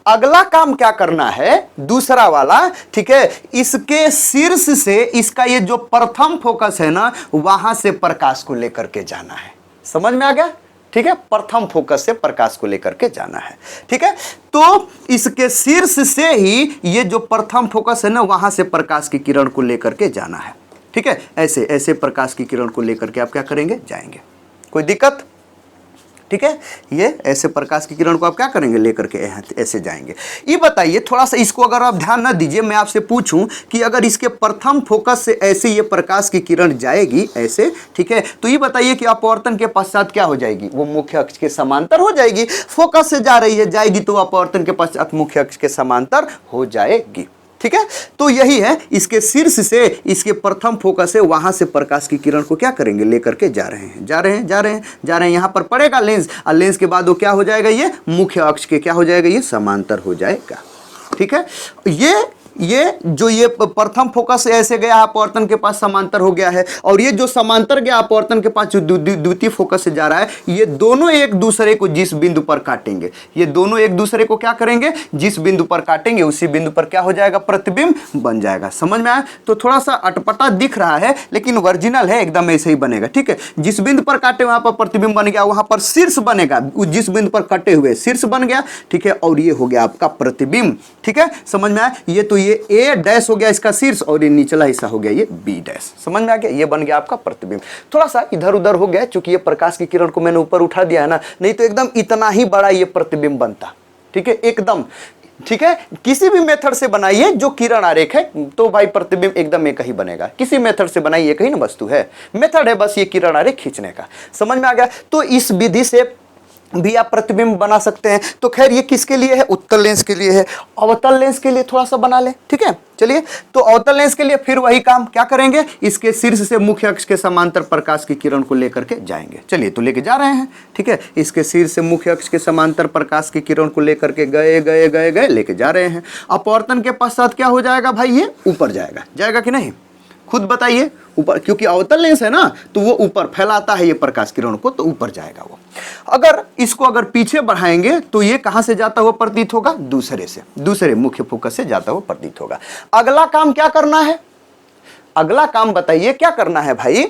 अगला काम क्या करना है, दूसरा वाला, ठीक है, इसके शीर्ष से इसका ये जो प्रथम फोकस है ना, वहां से प्रकाश को लेकर के जाना है, समझ में आ गया, ठीक है, प्रथम फोकस से प्रकाश को लेकर के जाना है, ठीक है। तो इसके शीर्ष से ही ये जो प्रथम फोकस है ना, वहां से प्रकाश की किरण को लेकर के जाना है, ठीक है, ऐसे ऐसे प्रकाश की किरण को लेकर के आप क्या करेंगे, जाएंगे, कोई दिक्कत, ठीक है। ये ऐसे प्रकाश की किरण को आप क्या करेंगे, लेकर के ऐसे जाएंगे। ये बताइए थोड़ा सा, इसको अगर आप ध्यान ना दीजिए, मैं आपसे पूछूं कि अगर इसके प्रथम फोकस से ऐसे ये प्रकाश की किरण जाएगी ऐसे, ठीक है, तो ये बताइए कि अपवर्तन के पश्चात क्या हो जाएगी, वो मुख्य अक्ष के समांतर हो जाएगी। फोकस से जा रही है, जाएगी तो अपवर्तन के पश्चात मुख्य अक्ष के समांतर हो जाएगी, ठीक है। तो यही है, इसके शीर्ष से इसके प्रथम फोकस है, वहां से प्रकाश की किरण को क्या करेंगे, लेकर के जा रहे हैं, जा रहे हैं, जा रहे हैं, जा रहे हैं, यहां पर पड़ेगा लेंस, और लेंस के बाद वो क्या हो जाएगा, ये मुख्य अक्ष के क्या हो जाएगा, ये समांतर हो जाएगा, ठीक है। ये जो ये प्रथम फोकस से ऐसे गया अपवर्तन के पास समांतर हो गया है, और ये जो समांतर गया अपवर्तन के पास जो द्वितीय फोकस से जा रहा है, ये दोनों एक दूसरे को जिस बिंदु पर काटेंगे, ये दोनों एक दूसरे को क्या करेंगे, जिस बिंदु पर काटेंगे उसी बिंदु पर क्या हो जाएगा, प्रतिबिंब बन जाएगा, समझ में आया। तो थोड़ा सा अटपटा दिख रहा है, लेकिन ओरिजिनल है, एकदम ऐसे ही बनेगा, ठीक है। जिस बिंदु पर काटे वहां पर प्रतिबिंब बन गया, वहां पर शीर्ष बनेगा, जिस बिंदु पर कटे हुए शीर्ष बन गया, ठीक है, और ये हो गया आपका प्रतिबिंब, ठीक है, समझ में आया। ये तो ये ए डैश हो गया इसका शीर्ष, और ये निचला हिस्सा हो गया ये बी डैश, समझ में आ गया, ये बन गया आपका प्रतिबिंब। थोड़ा सा इधर उधर हो गया क्योंकि ये प्रकाश की किरण को मैंने ऊपर उठा दिया है ना, नहीं तो एकदम इतना ही बड़ा ये प्रतिबिंब बनता, ठीक है, एकदम, ठीक है। किसी भी मेथड से बनाइए जो किरण आरेख है, तो भाई प्रतिबिंब एकदम एक ही बनेगा, किसी मेथड से बनाइए, एक ही ना वस्तु है, मेथड है बस ये किरण आरेख खींचने का, समझ में आ गया। तो इस विधि से भी आप प्रतिबिंब बना सकते हैं। तो खैर ये किसके लिए है, उत्तल लेंस के लिए है। अवतल लेंस के लिए थोड़ा सा बना ले, ठीक है, चलिए। तो अवतल लेंस के लिए फिर वही काम क्या करेंगे, इसके शीर्ष से मुख्य अक्ष के समांतर प्रकाश की किरण को लेकर के जाएंगे, चलिए तो लेके जा रहे हैं, ठीक है। इसके शीर्ष से मुख्य अक्ष के समांतर प्रकाश की किरण को लेकर के गए गए गए गए लेके जा रहे हैं। अपवर्तन के पश्चात क्या हो जाएगा भाई, ये ऊपर जाएगा, जाएगा कि नहीं, खुद बताइए, ऊपर, क्योंकि अवतल लेंस है ना, तो वो ऊपर फैलाता है ये प्रकाश किरण को, तो ऊपर जाएगा वो। अगर इसको अगर पीछे बढ़ाएंगे तो ये कहां से जाता हुआ प्रतीत होगा, दूसरे से, दूसरे मुख्य फोकस से जाता हुआ प्रतीत होगा। अगला काम क्या करना है, अगला काम बताइए क्या करना है भाई।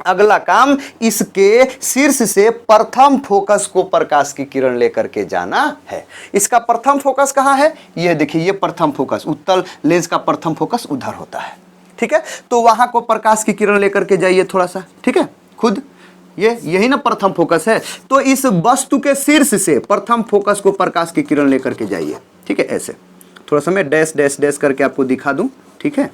अगला काम इसके शीर्ष से प्रथम फोकस को प्रकाश की किरण लेकर के जाना है। इसका प्रथम फोकस कहां है, ये देखिए, ये प्रथम फोकस, उत्तल लेंस का प्रथम फोकस उधर होता है, ठीक है। तो वहां को प्रकाश की किरण लेकर के जाइए थोड़ा सा, ठीक है, खुद ये यही ना प्रथम फोकस है। तो इस वस्तु के शीर्ष से प्रथम फोकस को प्रकाश की किरण लेकर के जाइए, ठीक है, ऐसे थोड़ा सा मैं डैश डैश डैश करके आपको दिखा दूं, ठीक है,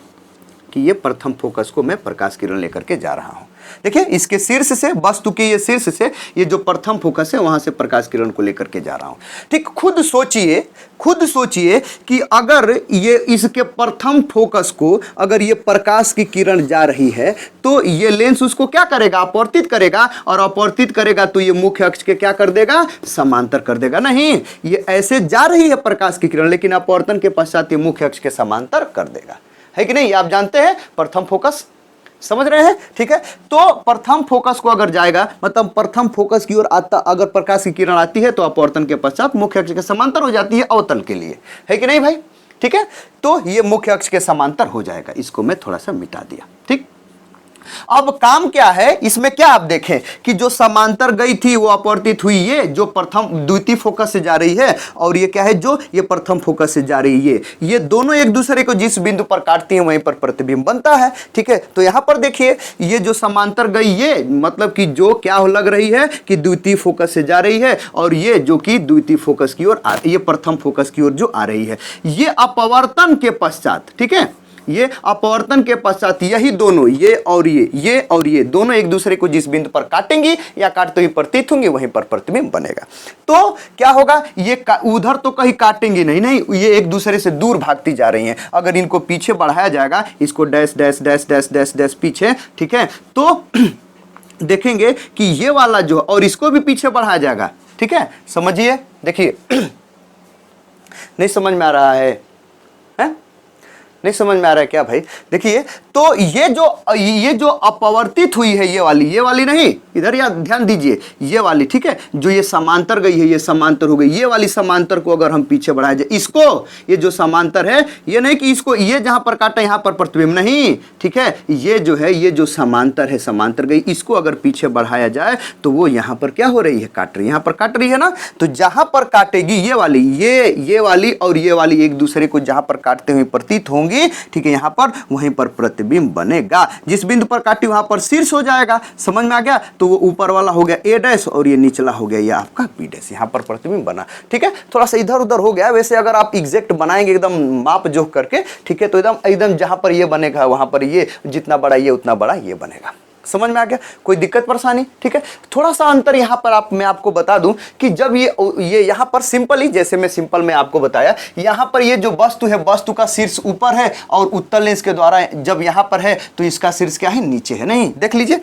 कि ये प्रथम फोकस को मैं प्रकाश किरण लेकर के जा रहा हूं। देखिए इसके शीर्ष से, वस्तु के ये शीर्ष से ये जो प्रथम फोकस है वहां से प्रकाश किरण को लेकर के जा रहा हूं, ठीक। खुद सोचिए, खुद सोचिए कि अगर ये इसके प्रथम फोकस को अगर ये प्रकाश की किरण जा रही है तो ये लेंस उसको क्या करेगा, अपवर्तित करेगा, और अपवर्तित करेगा तो ये मुख्य अक्ष के क्या कर देगा, समांतर कर देगा। नहीं, ये ऐसे जा रही है प्रकाश की किरण, लेकिन अपवर्तन के पश्चात ये मुख्य अक्ष के समांतर कर देगा, है कि नहीं। आप जानते हैं प्रथम फोकस, समझ रहे हैं, ठीक है। तो प्रथम फोकस को अगर जाएगा, मतलब प्रथम फोकस की ओर आता अगर प्रकाश की किरण आती है तो अपवर्तन के पश्चात मुख्य अक्ष के समांतर हो जाती है अवतल के लिए, है कि नहीं भाई, ठीक है। तो ये मुख्य अक्ष के समांतर हो जाएगा, इसको मैं थोड़ा सा मिटा दिया, ठीक। अब काम क्या है इसमें, क्या आप देखें कि जो समांतर गई थी वो अपवर्तित हुई, ये जो प्रथम द्वितीय फोकस से जा रही है, और ये क्या है जो ये प्रथम फोकस से जा रही है, ये दोनों एक दूसरे को जिस बिंदु पर काटती हैं वहीं पर प्रतिबिंब बनता है। ठीक है, तो यहां पर देखिए ये जो समांतर गई ये मतलब कि जो क्या लग रही है कि द्वितीय फोकस से जा रही है, और ये जो कि द्वितीय फोकस की ओर ये प्रथम फोकस की ओर जो आ रही है, ये अपवर्तन के पश्चात, ठीक है, ये अपवर्तन के पश्चात यही दोनों, ये और ये दोनों एक दूसरे को जिस बिंदु पर काटेंगी या काटते हुए प्रतीत होंगे वहीं पर प्रतिबिंब बनेगा। तो क्या होगा, ये उधर तो कहीं काटेंगी नहीं, ये एक दूसरे से दूर भागती जा रही हैं। अगर इनको पीछे बढ़ाया जाएगा, इसको dash dash dash dash dash dash पीछे, ठीक है, तो देखेंगे कि ये वाला जो, और इसको भी पीछे बढ़ाया जाएगा। ठीक है, समझिए, देखिए नहीं समझ में आ रहा है? नहीं समझ में आ रहा है क्या भाई? देखिए, तो ये जो अपवर्तित हुई है, ये वाली नहीं, इधर या ध्यान दीजिए, ये वाली, ठीक है, जो ये समांतर गई है, ये समांतर हो गई, ये वाली समांतर को अगर हम पीछे बढ़ाया जाए, इसको, ये जो समांतर है, ये नहीं कि इसको ये जहां पर काटा यहां पर प्रतिबिंब नहीं, ठीक है, ये जो है, ये जो समांतर है, समांतर गई, इसको अगर पीछे बढ़ाया जाए तो वो यहां पर क्या हो रही है, काट रही है, यहां पर काट रही है ना। तो जहां पर काटेगी ये वाली और ये वाली एक दूसरे को जहां पर काटते हुए प्रतीत होंगे, ठीक है, यहां पर वहीं पर प्रतिबिंब बनेगा। जिस बिंदु पर काटी वहां पर शीर्ष हो जाएगा, समझ में आ गया? तो वो ऊपर वाला हो गया ए डैश और ये निचला हो गया ये आपका बी डैश, यहां पर प्रतिबिंब बना। ठीक है, थोड़ा सा इधर उधर हो गया, वैसे अगर आप एग्जैक्ट बनाएंगे एकदम माप जोख करके, ठीक है, तो एकदम जहां पर ये बनेगा वहां पर ये जितना बड़ा ये उतना बड़ा ये बनेगा। समझ में आ गया? कोई दिक्कत परेशानी? ठीक है, थोड़ा सा अंतर यहां पर मैं आपको बता दूं कि जब ये यहां पर सिंपल ही, जैसे मैं सिंपल में आपको बताया, यहां पर ये जो वस्तु है, वस्तु का शीर्ष ऊपर है और उत्तल लेंस के द्वारा जब यहां पर है तो इसका शीर्ष क्या है, नीचे है, नहीं देख लीजिए।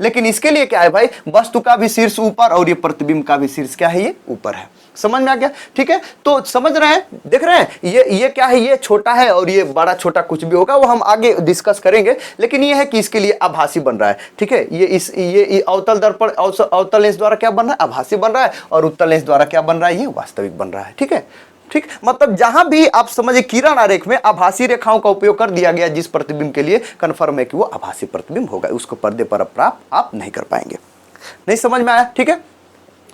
लेकिन इसके लिए क्या है भाई, वस्तु का भी शीर्ष ऊपर और ये प्रतिबिंब का भी शीर्ष क्या है, ये ऊपर है। समझ में आ गया? ठीक है, तो समझ रहे हैं, देख रहे हैं, ये क्या है, ये छोटा है और ये बड़ा छोटा कुछ भी होगा वो हम आगे डिस्कस करेंगे। लेकिन ये है कि इसके लिए आभासी बन रहा है। ठीक है, ये अवतल दर्पण अवतल लेंस द्वारा क्या बन रहा है, आभासी बन रहा है, और उत्तल लेंस द्वारा क्या बन रहा है, ये वास्तविक बन रहा है। ठीक है, ठीक, मतलब जहां भी आप समझिए किरण आरेख में आभासी रेखाओं का उपयोग कर दिया गया जिस प्रतिबिंब के लिए, कन्फर्म है कि वो आभासी प्रतिबिंब होगा, उसको पर्दे पर प्राप्त आप नहीं कर पाएंगे। नहीं समझ में आया? ठीक है,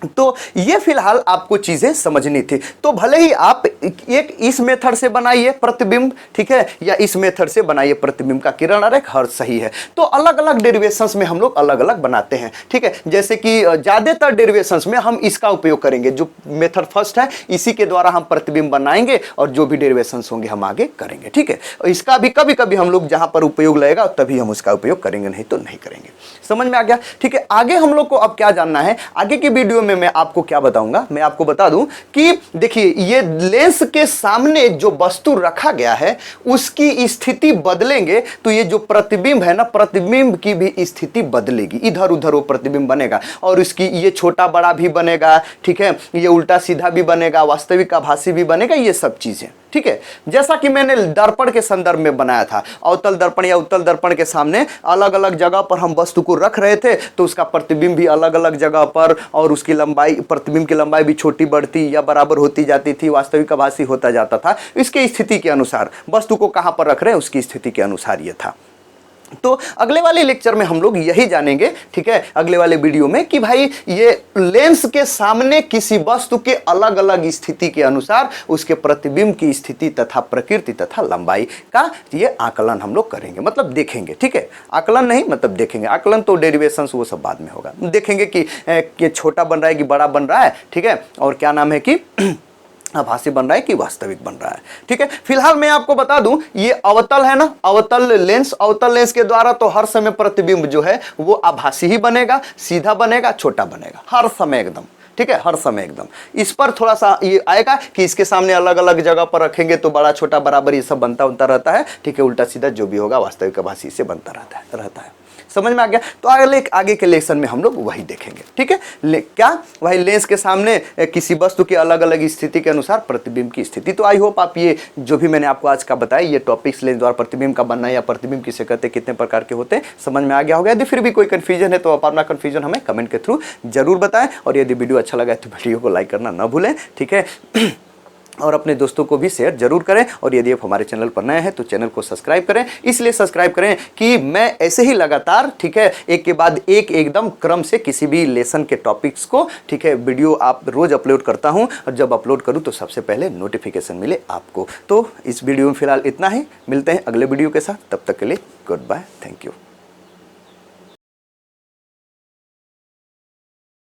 तो ये फिलहाल आपको चीजें समझनी थी। तो भले ही आप एक इस मेथड से बनाइए प्रतिबिंब, ठीक है, या इस मेथड से बनाइए प्रतिबिंब का किरण आरेख, हर सही है। तो अलग अलग डेरिवेशंस में हम लोग अलग अलग बनाते हैं। ठीक है, जैसे कि ज्यादातर डेरिवेशंस में हम इसका उपयोग करेंगे, जो मेथड फर्स्ट है इसी के द्वारा हम प्रतिबिंब बनाएंगे, और जो भी डेरिवेशंस होंगे हम आगे करेंगे। ठीक है, इसका भी कभी कभी हम लोग जहां पर उपयोग लगेगा तभी हम उसका उपयोग करेंगे, नहीं तो नहीं करेंगे। समझ में आ गया? ठीक है, आगे हम लोग को अब क्या जानना है, आगे की वीडियो में मैं आपको क्या बताऊंगा, मैं आपको बता दूं कि देखिए ये लेंस के सामने जो वस्तु रखा गया है उसकी स्थिति बदलेंगे तो ये जो प्रतिबिंब है ना, प्रतिबिंब की भी स्थिति बदलेगी, इधर उधर वो प्रतिबिंब बनेगा, और इसकी ये छोटा बड़ा भी बनेगा, ठीक है, ये उल्टा सीधा भी बनेगा, वास्तविक आभासी भी बनेगा, ये सब चीजें। ठीक है, जैसा कि मैंने दर्पण के संदर्भ में बनाया था, अवतल दर्पण या उत्तल दर्पण के सामने अलग अलग जगह पर हम वस्तु को रख रहे थे तो उसका प्रतिबिंब भी अलग अलग जगह पर, और उसकी लंबाई, प्रतिबिंब की लंबाई भी छोटी बढ़ती या बराबर होती जाती थी, वास्तविक आभासी होता जाता था। इसके स्थिति के अनुसार वस्तु को कहां पर रख रहे हैं उसकी स्थिति के अनुसार यह था। तो अगले वाले लेक्चर में हम लोग यही जानेंगे, ठीक है, अगले वाले वीडियो में, कि भाई ये लेंस के सामने किसी वस्तु के अलग अलग स्थिति के अनुसार उसके प्रतिबिंब की स्थिति तथा प्रकृति तथा लंबाई का ये आकलन हम लोग करेंगे, मतलब देखेंगे। ठीक है, आकलन नहीं मतलब देखेंगे, आकलन तो डेरिवेशंस वो सब बाद में होगा। देखेंगे कि छोटा बन रहा है कि बड़ा बन रहा है, ठीक है, और क्या नाम है कि आभासी बन रहा है कि वास्तविक बन रहा है। ठीक है, फिलहाल मैं आपको बता दूं ये अवतल है ना, अवतल लेंस के द्वारा तो हर समय प्रतिबिंब जो है वो आभासी ही बनेगा, सीधा बनेगा, छोटा बनेगा, हर समय एकदम। ठीक है, हर समय एकदम। इस पर थोड़ा सा ये आएगा कि इसके सामने अलग अलग जगह पर रखेंगे तो बड़ा छोटा बराबर ये सब बनता रहता है। ठीक है, उल्टा सीधा जो भी होगा वास्तविक आभासी से बनता रहता है। समझ में आ गया? तो आगे के लेक्चर में हम लोग वही देखेंगे। ठीक है, क्या वही लेंस के सामने किसी वस्तु की अलग अलग स्थिति के अनुसार प्रतिबिंब की स्थिति। तो आई होप आप ये जो भी मैंने आपको आज का बताया, ये टॉपिक्स लेंस द्वारा प्रतिबिंब का बनना या प्रतिबिंब किसे कहते, कितने प्रकार के होते हैं, समझ में आ गया होगा। यदि फिर भी कोई कंफ्यूजन है तो आप अपना कंफ्यूजन हमें कमेंट के थ्रू जरूर बताएं, और यदि वीडियो अच्छा लगा है तो वीडियो को लाइक करना ना भूलें। ठीक है, और अपने दोस्तों को भी शेयर जरूर करें। और यदि आप हमारे चैनल पर नए हैं तो चैनल को सब्सक्राइब करें। इसलिए सब्सक्राइब करें कि मैं ऐसे ही लगातार, ठीक है, एक के बाद एक एकदम क्रम से किसी भी लेसन के टॉपिक्स को, ठीक है, वीडियो आप रोज अपलोड करता हूं, और जब अपलोड करूं तो सबसे पहले नोटिफिकेशन मिले आपको। तो इस वीडियो में फिलहाल इतना ही, मिलते हैं अगले वीडियो के साथ, तब तक के लिए गुड बाय, थैंक यू।